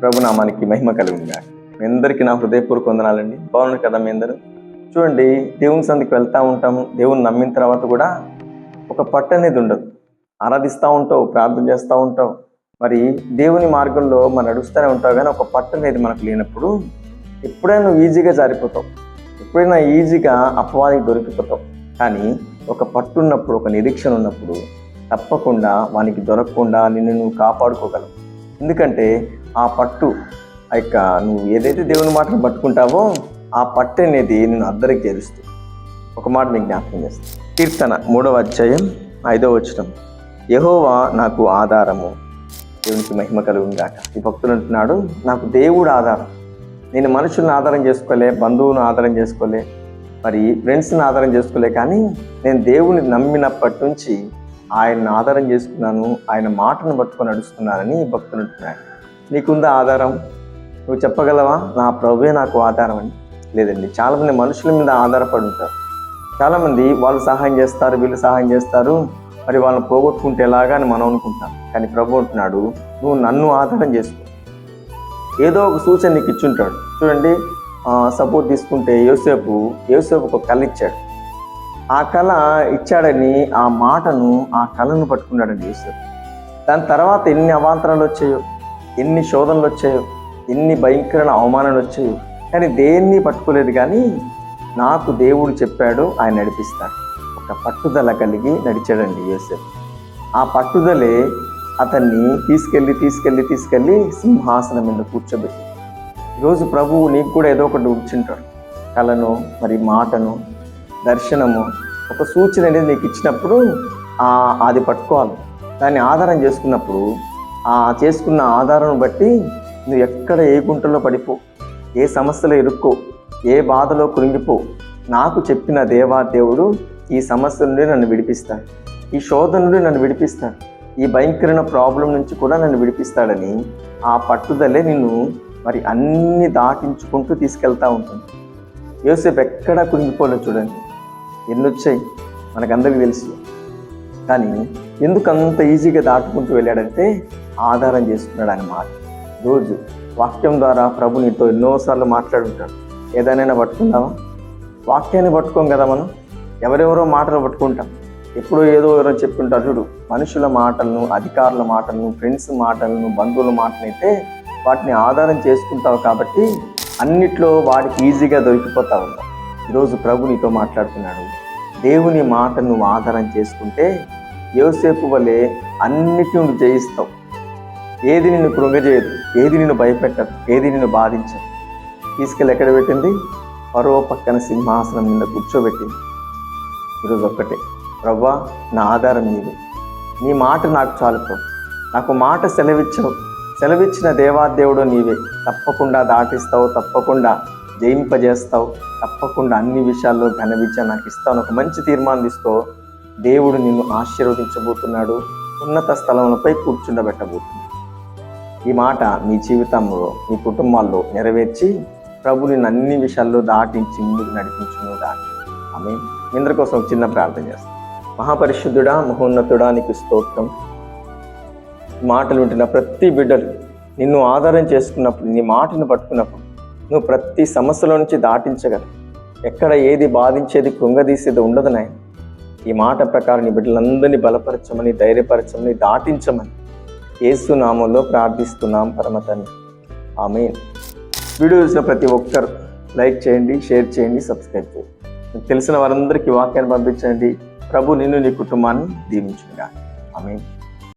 ప్రభునామానికి మహిమ కలుగునుగా. మీ అందరికీ నా హృదయపూర్వక వందనాలండి. బాగున్నారు కదా మీ అందరూ? చూడండి, దేవుని సందికి వెళ్తూ ఉంటాము. దేవుని నమ్మిన తర్వాత కూడా ఒక పట్టు అనేది ఉండదు. ఆరాధిస్తూ ఉంటావు, ప్రార్థన చేస్తూ ఉంటావు, మరి దేవుని మార్గంలో మనం నడుస్తూనే ఉంటావు. కానీ ఒక పట్టు అనేది మనకు లేనప్పుడు ఎప్పుడైనా నువ్వు ఈజీగా జారిపోతావు, ఎప్పుడైనా ఈజీగా అపవాదికి దొరికిపోతావు. కానీ ఒక పట్టు ఉన్నప్పుడు, ఒక నిరీక్షణ ఉన్నప్పుడు తప్పకుండా వానికి దొరకకుండా నిన్ను నువ్వు కాపాడుకోగలవు. ఎందుకంటే ఆ పట్టు నువ్వు ఏదైతే దేవుని మాటను పట్టుకుంటావో ఆ పట్టు అనేది నేను అద్దరికి చేరుస్తుంది. ఒక మాట మీకు జ్ఞాపకం చేస్తాను. కీర్తన 3వ అధ్యాయం 5వ వచనం, యెహోవా నాకు ఆధారము. దేవునికి మహిమ కలుగును గాక. ఈ భక్తుడు అంటున్నాడు, నాకు దేవుడు ఆధారం. నేను మనుషులను ఆధారం చేసుకోలే, బంధువులను ఆధారం చేసుకోలే, మరి ఫ్రెండ్స్ని ఆధారం చేసుకోలే, కానీ నేను దేవుని నమ్మినప్పటి నుంచి ఆయన్ని ఆధారం చేసుకున్నాను, ఆయన మాటను పట్టుకొని నడుస్తున్నానని ఈ భక్తుడు అంటున్నాడు. నీకుందా ఆధారం? నువ్వు చెప్పగలవా నా ప్రభువే నాకు ఆధారం అని? లేదండి. చాలామంది మనుషుల మీద ఆధారపడి ఉంటారు. చాలామంది వాళ్ళు సహాయం చేస్తారు, వీళ్ళు సహాయం చేస్తారు, మరి వాళ్ళని పోగొట్టుకుంటే ఎలాగా అని మనం అనుకుంటాం. కానీ ప్రభు అంటున్నాడు, నువ్వు నన్ను ఆధారం చేసుకో. ఏదో ఒక సూచన నీకు ఇచ్చుంటాడు. చూడండి, సపోజ్ తీసుకుంటే యోసేపు ఒక కళ ఇచ్చాడు. ఆ కళ ఇచ్చాడని ఆ మాటను, ఆ కళను పట్టుకున్నాడండి యోసేపు. దాని తర్వాత ఎన్ని అవాంతరాలు వచ్చాయో, ఎన్ని శోధనలు వచ్చాయో, ఎన్ని భయంకరమైన అవమానాలు వచ్చాయో, కానీ దేన్ని పట్టుకోలేదు. కానీ నాకు దేవుడు చెప్పాడు, ఆయన నడిపిస్తాడు. ఒక పట్టుదల కలిగి నడిచాడండి యోసేపు. ఆ పట్టుదలే అతన్ని తీసుకెళ్ళి సింహాసనం మీద కూర్చోబెట్టి. ఈరోజు ప్రభువు నీకు కూడా ఏదో ఒకటి ఉంచుంటాడు. కళను, మరి మాటను, దర్శనము, ఒక సూచన అనేది నీకు ఇచ్చినప్పుడు అది పట్టుకోవాలి. దాన్ని ఆధారం చేసుకున్నప్పుడు చేసుకున్న ఆధారం బట్టి నువ్వు ఎక్కడ ఏ గుంటలో పడిపో, ఏ సమస్యలో ఇరుక్కో, ఏ బాధలో కృంగిపో, నాకు చెప్పిన దేవుడు ఈ సమస్య నుండి నన్ను విడిపిస్తాడు, ఈ శోధన నుండి నన్ను విడిపిస్తాడు, ఈ భయంకరమైన ప్రాబ్లం నుంచి కూడా నన్ను విడిపిస్తాడని ఆ పట్టుదలే నిన్ను మరి అన్ని దాటించుకుంటూ తీసుకెళ్తూ ఉంటుంది. యోసేపు ఎక్కడా కృంగిపోలేదు. చూడండి, ఎన్ని వచ్చాయి మనకందరికీ తెలుసు. కానీ ఎందుకు అంత ఈజీగా దాటుకుంటూ వెళ్ళాడంటే ఆధారం చేసుకున్నాడు ఆయన మాట. రోజు వాక్యం ద్వారా ప్రభు నీతో ఎన్నోసార్లు మాట్లాడుంటాడు. ఏదైనా పట్టుకున్నావా? వాక్యాన్ని పట్టుకోం కదా మనం. ఎవరెవరో మాటలు పట్టుకుంటాం. ఎప్పుడో ఏదో ఎవరో చెప్పుకుంటారు. చూడు, మనుషుల మాటలను, అధికారుల మాటలను, ఫ్రెండ్స్ మాటలను, బంధువుల మాటలు అయితే వాటిని ఆధారం చేసుకుంటావు కాబట్టి అన్నిట్లో వాడికి ఈజీగా దొరికిపోతా ఉంటావు. ఈరోజు ప్రభు నీతో మాట్లాడుతున్నాడు. దేవుని మాట నువ్వు ఆధారం చేసుకుంటే యోసేపు వలె అన్నిటిని నువ్వు జయిస్తావు. ఏది నిన్ను కృంగజేయదు, ఏది నిన్ను భయపెట్టదు, ఏది నిన్ను బాధించదు. తీసుకెళ్ళి ఎక్కడ పెట్టింది? ఫరో పక్కన సింహాసనం మీద కూర్చోబెట్టింది. ఈరోజు ఒక్కటే, ప్రభువా నా ఆధారం నీవే, నీ మాట నాకు చాలుకో. నాకు మాట సెలవిచ్చిన దేవాదేవుడు నీవే. తప్పకుండా దాటిస్తావు, తప్పకుండా జయింపజేస్తావు, తప్పకుండా అన్ని విషయాల్లో ఘన విజయం నాకు ఇస్తావు. ఒక మంచి తీర్మానం తీసుకో. దేవుడు నిన్ను ఆశీర్వదించబోతున్నాడు, ఉన్నత స్థలములపై కూర్చుండబెట్టబోతున్నాడు. ఈ మాట మీ జీవితంలో, మీ కుటుంబాల్లో నెరవేర్చి ప్రభు నిన్ను అన్ని విషయాల్లో దాటించి ముందుకు నడిపించును గాక. ఆమేన్. మీ అందరి కోసం ఒక చిన్న ప్రార్థన చేస్తాం. మహాపరిశుద్ధుడా, మహోన్నతుడా, నీకు స్తోత్రం. మాటలు వింటున్న ప్రతి బిడ్డలు నిన్ను ఆధారం చేసుకున్నప్పుడు, నీ మాటను పట్టుకున్నప్పుడు నువ్వు ప్రతి సమస్యలో నుంచి దాటించగలవు. ఎక్కడ ఏది బాధించేది, కృంగదీసేది ఉండదు నాయన. ఈ మాట ప్రకారం నీ బిడ్డలందరినీ బలపరచమని, ధైర్యపరచమని, దాటించమని యేసు నామంలో ప్రార్థిస్తున్నాం పరమ తండ్రి. ఆమేన్. వీడియో చూసిన ప్రతి ఒక్కరు లైక్ చేయండి, షేర్ చేయండి, సబ్స్క్రైబ్ చేయండి. మీకు తెలిసిన వారందరికీ వాక్యాన్ని పంపించండి. ప్రభు నిన్ను, నీ కుటుంబాన్ని దీవించునుగాక. ఆమేన్.